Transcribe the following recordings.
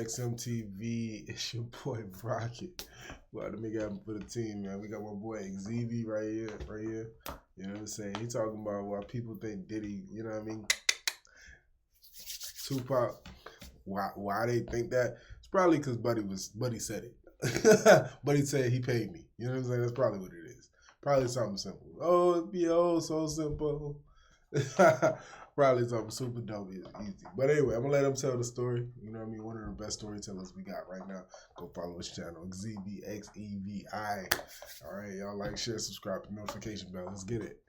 DXMTV. It's your boy Rocket. Well, let me get him for the team, man. We got my boy XZV right here. You know what I'm saying? He talking about why people think Diddy, you know what I mean? Tupac, why they think that? It's probably because Buddy said it. Buddy said he paid me. You know what I'm saying? That's probably what it is. Probably something simple. Oh, it'd be so simple. Probably something super dope, easy. But anyway, I'm gonna let him tell the story. You know what I mean? One of the best storytellers we got right now. Go follow his channel, XZVXEVI. All right, y'all like, share, subscribe, notification bell. Let's get it.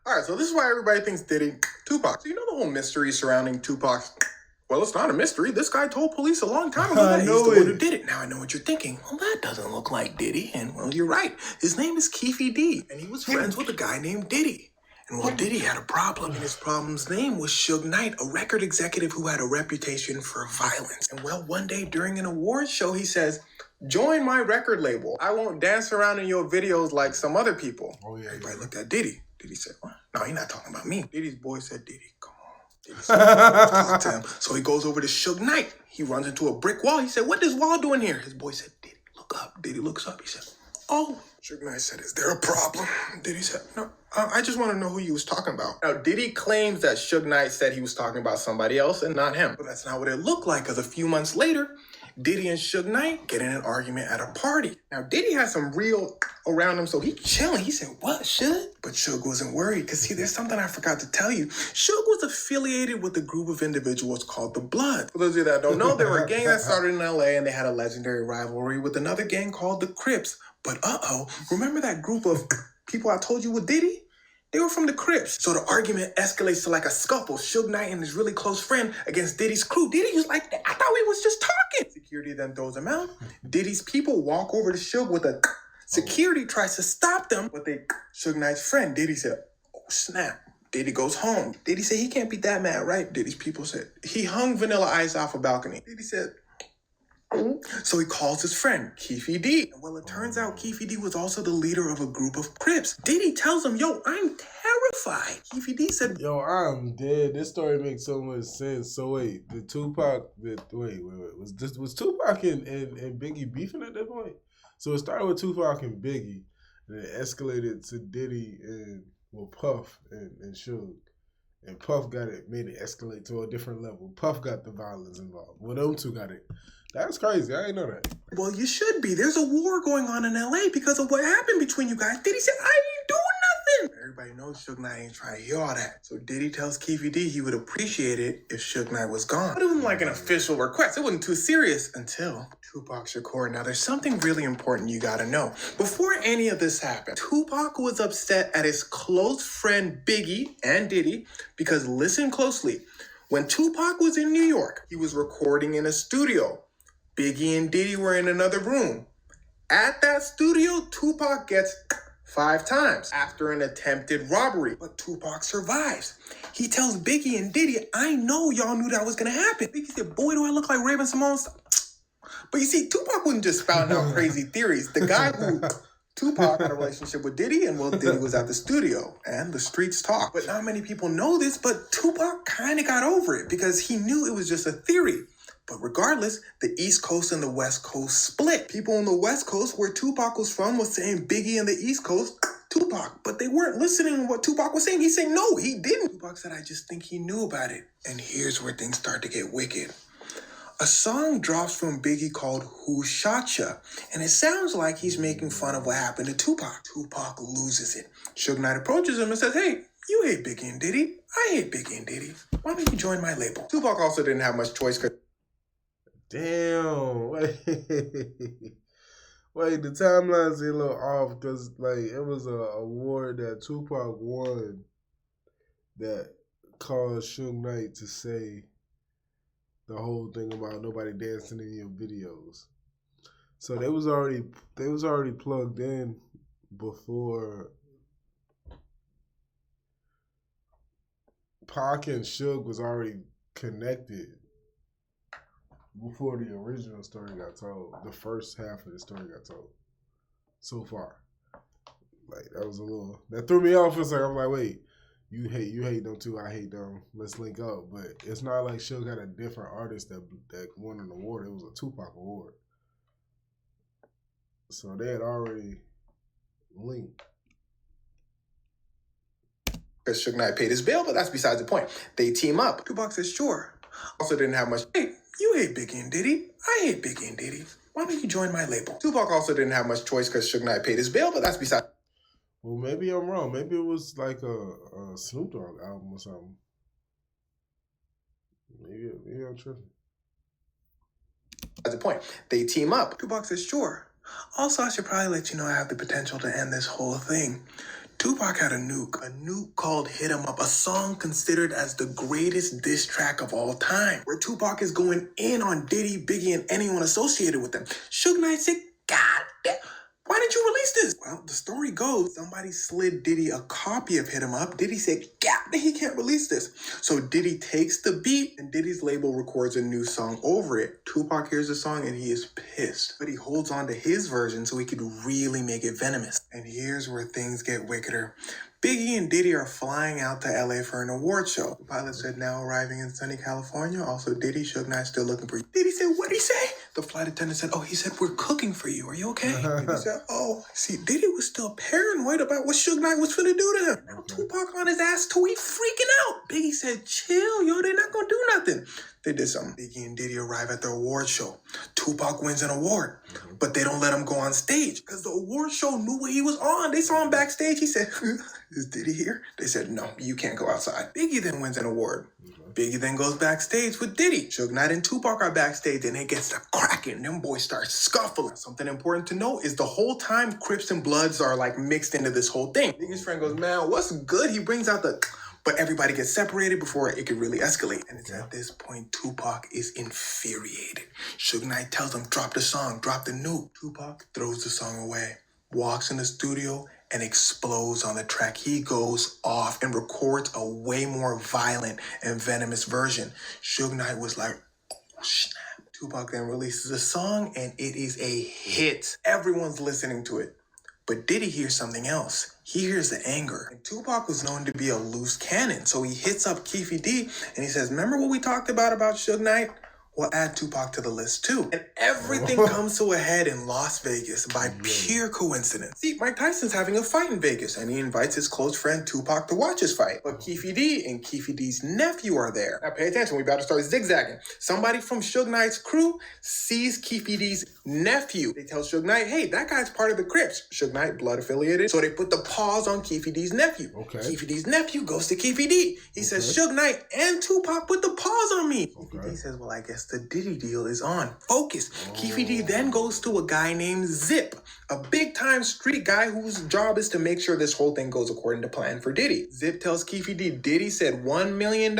All right, so this is why everybody thinks Diddy, Tupac. So you know the whole mystery surrounding Tupac? Well, it's not a mystery. This guy told police a long time ago that he's the one who did it. Now I know what you're thinking. Well, that doesn't look like Diddy. And, well, you're right. His name is Keefy D, and he was friends with a guy named Diddy. And, well, Diddy had a problem, and his problem's name was Suge Knight, a record executive who had a reputation for violence. And, well, one day during an awards show, he says, "Join my record label. I won't dance around in your videos like some other people." Oh, yeah. Everybody looked at Diddy. Diddy said, "What? No, he's not talking about me." Diddy's boy said, "Diddy, come on." Diddy said, "Talk to him." So he goes over to Suge Knight. He runs into a brick wall. He said, "What is Wall doing here?" His boy said, "Diddy, look up." Diddy looks up. He said, "Oh." Suge Knight said, "Is there a problem?" Diddy said, "No, I just want to know who you was talking about." Now, Diddy claims that Suge Knight said he was talking about somebody else and not him. But that's not what it looked like, because a few months later, Diddy and Suge Knight get in an argument at a party. Now, Diddy has some real around him, so he chilling. He said, "What, Suge?" But Suge wasn't worried, because see, there's something I forgot to tell you. Suge was affiliated with a group of individuals called the Bloods. For those of you that don't know, they were a gang that started in LA, and they had a legendary rivalry with another gang called the Crips. But remember that group of people I told you with Diddy? They were from the Crips. So the argument escalates to like a scuffle. Suge Knight and his really close friend against Diddy's crew. Diddy was like, "I thought we was just talking." Security then throws him out. Diddy's people walk over to Suge with a security tries to stop them, but Suge Knight's friend, Diddy said, "Oh, snap." Diddy goes home. Diddy said he can't be that mad, right? Diddy's people said, he hung Vanilla Ice off a balcony. Diddy said, so he calls his friend, Keefy D. Well, it turns out Keefy D was also the leader of a group of Crips. Diddy tells him, "Yo, I'm terrified." Keefy D said, "Yo, I'm dead." This story makes so much sense. So wait, was Tupac was Tupac and Biggie beefing at that point? So it started with Tupac and Biggie, and it escalated to Diddy and Puff and Suge. And Puff made it escalate to a different level. Puff got the violence involved. Well, them two got it. That's crazy. I didn't know that. Well, you should be. There's a war going on in LA because of what happened between you guys. Diddy said, "I didn't do nothing." Everybody knows Suge Knight ain't trying to hear all that. So Diddy tells Keefy D he would appreciate it if Suge Knight was gone. But it wasn't like an official request. It wasn't too serious until Tupac Shakur. Now, there's something really important you gotta know. Before any of this happened, Tupac was upset at his close friend Biggie and Diddy because, listen closely, when Tupac was in New York, he was recording in a studio. Biggie and Diddy were in another room. At that studio, Tupac gets 5 times after an attempted robbery, but Tupac survives. He tells Biggie and Diddy, "I know y'all knew that was gonna happen." Biggie said, "Boy, do I look like Raven Simone?" But you see, Tupac wasn't just spouting out crazy theories. The guy who Tupac had a relationship with Diddy, and well, Diddy was at the studio, and the streets talk. But not many people know this, but Tupac kind of got over it because he knew it was just a theory. But regardless, the East Coast and the West Coast split. People on the West Coast, where Tupac was from, was saying Biggie, and the East Coast, Tupac. But they weren't listening to what Tupac was saying. He said, "No, he didn't." Tupac said, "I just think he knew about it." And here's where things start to get wicked. A song drops from Biggie called "Who Shot Ya?" And it sounds like he's making fun of what happened to Tupac. Tupac loses it. Suge Knight approaches him and says, "Hey, you hate Biggie and Diddy. I hate Biggie and Diddy. Why don't you join my label?" Tupac also didn't have much choice because damn, wait, the timeline's a little off because it was a award that Tupac won that caused Suge Knight to say the whole thing about nobody dancing in your videos. So they was already plugged in before Pac and Suge was already connected. Before the original story got told, the first half of the story got told. So far, that was that threw me off for a second. I'm like, wait, you hate them too, I hate them. Let's link up. But it's not like Suge had a different artist that won an award. It was a Tupac award. So they had already linked. Because Suge Knight paid his bail, but that's besides the point. They team up. Tupac says, sure. Also didn't have much. Hey, you hate Biggie and Diddy. I hate Biggie and Diddy. Why don't you join my label? Tupac also didn't have much choice because Suge Knight paid his bail, but that's besides. Well, maybe I'm wrong. Maybe it was like a Snoop Dogg album or something. Maybe I'm tripping. That's the point. They team up. Tupac says, sure. Also, I should probably let you know I have the potential to end this whole thing. Tupac had a nuke called Hit 'Em Up, a song considered as the greatest diss track of all time, where Tupac is going in on Diddy, Biggie, and anyone associated with them. Suge Knight said, God damn, why didn't you release this? Well, the story goes, somebody slid Diddy a copy of Hit 'Em Up. Diddy said, God, he can't release this. So Diddy takes the beat, and Diddy's label records a new song over it. Tupac hears the song, and he is pissed. But he holds on to his version so he could really make it venomous. And here's where things get wickeder. Biggie and Diddy are flying out to LA for an award show. The pilot said, now arriving in sunny California. Also, Diddy, Suge Knight still looking for you. Diddy said, what'd he say? The flight attendant said, oh, he said, we're cooking for you. Are you okay? Diddy said, oh, see, Diddy was still paranoid about what Suge Knight was finna do to him. Now Tupac on his ass too, he freaking out. Biggie said, chill, yo, they're not gonna do nothing. They did something. Biggie and Diddy arrive at the award show. Tupac wins an award, but they don't let him go on stage because the award show knew what he was on. They saw him backstage. He said, is Diddy here? They said, no, you can't go outside. Biggie then wins an award. Biggie then goes backstage with Diddy. Suge Knight and Tupac are backstage, and it gets to cracking. Them boys start scuffling. Something important to note is the whole time Crips and Bloods are like mixed into this whole thing. Biggie's friend goes, man, what's good? He brings out the... But everybody gets separated before it could really escalate. And it's at this point Tupac is infuriated. Suge Knight tells him, drop the song, drop the nuke. Tupac throws the song away, walks in the studio, and explodes on the track. He goes off and records a way more violent and venomous version. Suge Knight was like, oh, snap. Tupac then releases a song, and it is a hit. Everyone's listening to it. But Diddy hears something else. He hears the anger. And Tupac was known to be a loose cannon, so he hits up Keefe D, and he says, remember what we talked about Suge Knight? We'll add Tupac to the list too. And everything comes to a head in Las Vegas by pure coincidence. See, Mike Tyson's having a fight in Vegas, and he invites his close friend Tupac to watch his fight. But Keefe D and Keefe D's nephew are there. Now pay attention, we about to start zigzagging. Somebody from Suge Knight's crew sees Keefe D's nephew. They tell Suge Knight, hey, that guy's part of the Crips. Suge Knight, blood affiliated. So they put the pause on Keefe D's nephew. Keefe D's nephew goes to Keefe D. He says, Suge Knight and Tupac put the pause on me. Keefe D says, well, I guess the Diddy deal is on. Focus. Keefe D then goes to a guy named Zip, a big-time street guy whose job is to make sure this whole thing goes according to plan for Diddy. Zip tells Keefe D, Diddy said $1 million.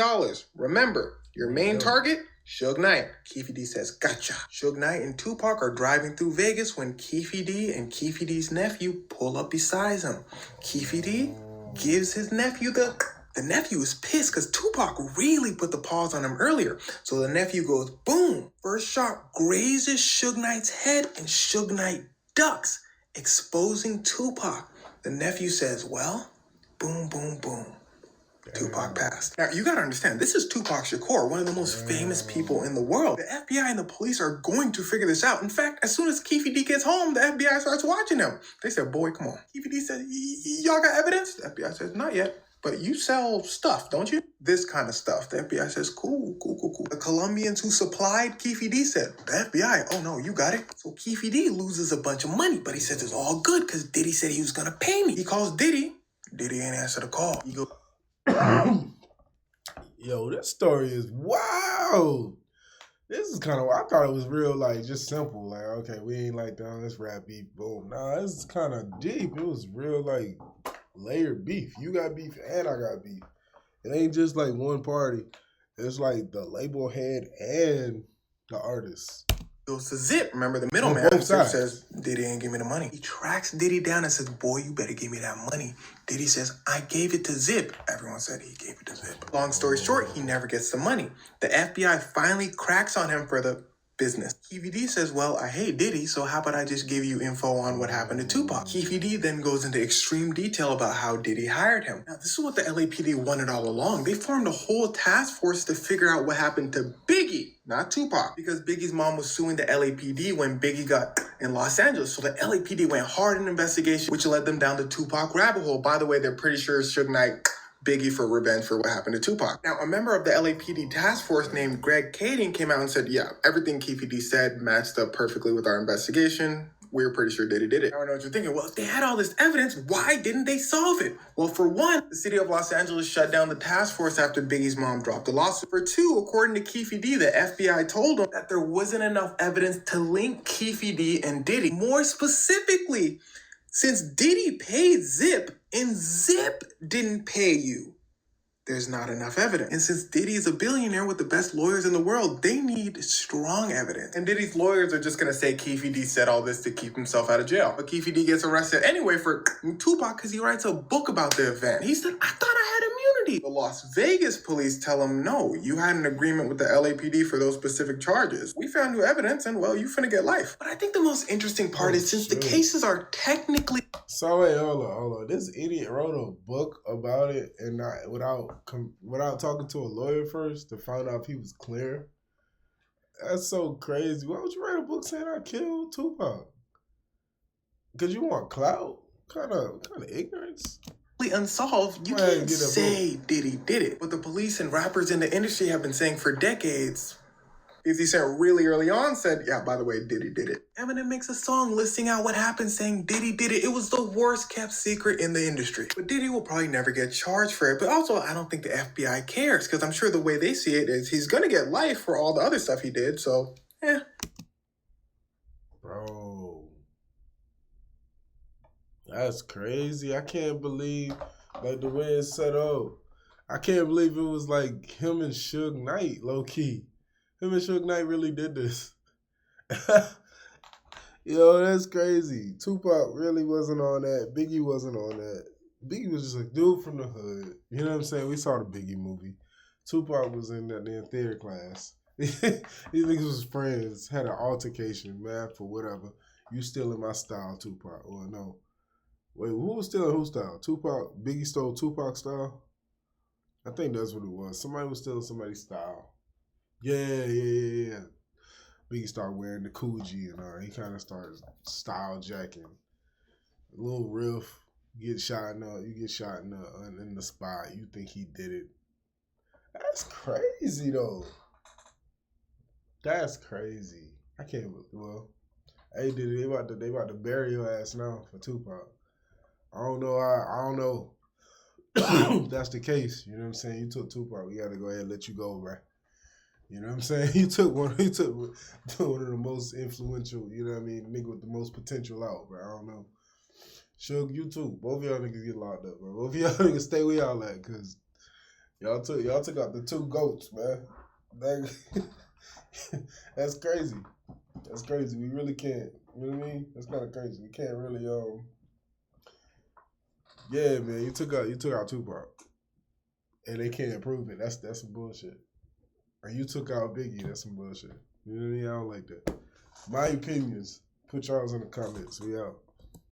Remember, your main target? Suge Knight. Keefe D says, gotcha. Suge Knight and Tupac are driving through Vegas when Keefe D and Keefe D's nephew pull up beside him. Keefe D gives his nephew the nephew is pissed because Tupac really put the pause on him earlier. So the nephew goes, boom. First shot grazes Suge Knight's head, and Suge Knight ducks, exposing Tupac. The nephew says, well, boom, boom, boom. Tupac passed. Now, you gotta understand, this is Tupac Shakur, one of the most famous people in the world. The FBI and the police are going to figure this out. In fact, as soon as Keefe D gets home, the FBI starts watching him. They said, boy, come on. Keefe D said, y'all got evidence? The FBI says, not yet. But you sell stuff, don't you? This kind of stuff. The FBI says, cool. The Colombians who supplied Keefe D said, the FBI, oh no, you got it. So Keefe D loses a bunch of money, but he says it's all good because Diddy said he was gonna pay me. He calls Diddy. Diddy ain't answer the call. He goes, yo, this story is wow. This is kind of, I thought it was real, like, just simple. Like, okay, we ain't like down this rap beef, boom. Nah, this is kind of deep. It was real, like, layered beef. You got beef and I got beef. It ain't just like one party. It's like the label head and the artist. Goes to Zip, remember the middleman. Zip says, Diddy ain't give me the money. He tracks Diddy down and says, boy, you better give me that money. Diddy says, I gave it to Zip. Everyone said he gave it to Zip. Long story short, he never gets the money. The FBI finally cracks on him for the business. Keefe D says, well, I hate Diddy, so how about I just give you info on what happened to Tupac? Keefe D then goes into extreme detail about how Diddy hired him. Now, this is what the LAPD wanted all along. They formed a whole task force to figure out what happened to Biggie, not Tupac, because Biggie's mom was suing the LAPD when Biggie got in Los Angeles. So the LAPD went hard in investigation, which led them down the Tupac rabbit hole. By the way, they're pretty sure Suge Knight Biggie for revenge for what happened to Tupac. Now, a member of the LAPD task force named Greg Kading came out and said, yeah, everything Keefe D said matched up perfectly with our investigation. We were pretty sure Diddy did it. I don't know what you're thinking. Well, if they had all this evidence, why didn't they solve it? Well, for one, the city of Los Angeles shut down the task force after Biggie's mom dropped the lawsuit. For two, according to Keefe D, the FBI told them that there wasn't enough evidence to link Keefe D and Diddy. More specifically, since Diddy paid Zip and Zip didn't pay you, there's not enough evidence. And since Diddy is a billionaire with the best lawyers in the world, they need strong evidence. And Diddy's lawyers are just gonna say Keefe D said all this to keep himself out of jail. But Keefe D gets arrested anyway for Tupac because he writes a book about the event. He said, I thought I had immunity. The Las Vegas police tell him, no, you had an agreement with the LAPD for those specific charges. We found new evidence and, well, you finna get life. But I think the most interesting part is since the cases are technically... So wait, hold on. This idiot wrote a book about it and not without talking to a lawyer first to find out if he was clear. That's so crazy. Why would you write a book saying I killed Tupac? Because you want clout? Kind of ignorance. Unsolved, you can't say Diddy did it. What the police and rappers in the industry have been saying for decades, 50 Cent really early on said, yeah, by the way, Diddy did it. Eminem makes a song listing out what happened saying Diddy did it. It was the worst kept secret in the industry. But Diddy will probably never get charged for it. But also, I don't think the FBI cares because I'm sure the way they see it is he's going to get life for all the other stuff he did. So, Bro. That's crazy. I can't believe like the way it's set up. I can't believe it was like him and Suge Knight, low key. Him and Suge Knight really did this. Yo, that's crazy. Tupac really wasn't on that. Biggie wasn't on that. Biggie was just a dude from the hood. You know what I'm saying? We saw the Biggie movie. Tupac was in that damn theater class. These niggas was friends, had an altercation, man, for whatever. You stealing my style, Tupac. Well, no. Wait, who was stealing whose style? Tupac? Biggie stole Tupac's style? I think that's what it was. Somebody was stealing somebody's style. Yeah. Biggie started wearing the Coogee and all. He kind of started style jacking. A little riff. You get shot in the spot. You think he did it. That's crazy, though. That's crazy. I can't believe, well, hey, Diddy, they about to bury your ass now for Tupac. I don't know if that's the case. You know what I'm saying? You took Tupac. We got to go ahead and let you go, bro. You know what I'm saying? He took one of the most influential, you know what I mean, nigga with the most potential out, bro. I don't know. Suge, you too. Both of y'all niggas get locked up, bro. Both of y'all niggas stay where y'all at, because y'all took out the two goats, man. That's crazy. That's crazy. We really can't. You know what I mean? That's kind of crazy. We can't really, yeah, man, you took out Tupac. And they can't prove it. That's some bullshit. And you took out Biggie, that's some bullshit. You know what I mean? I don't like that. My opinions. Put y'all's in the comments. We out.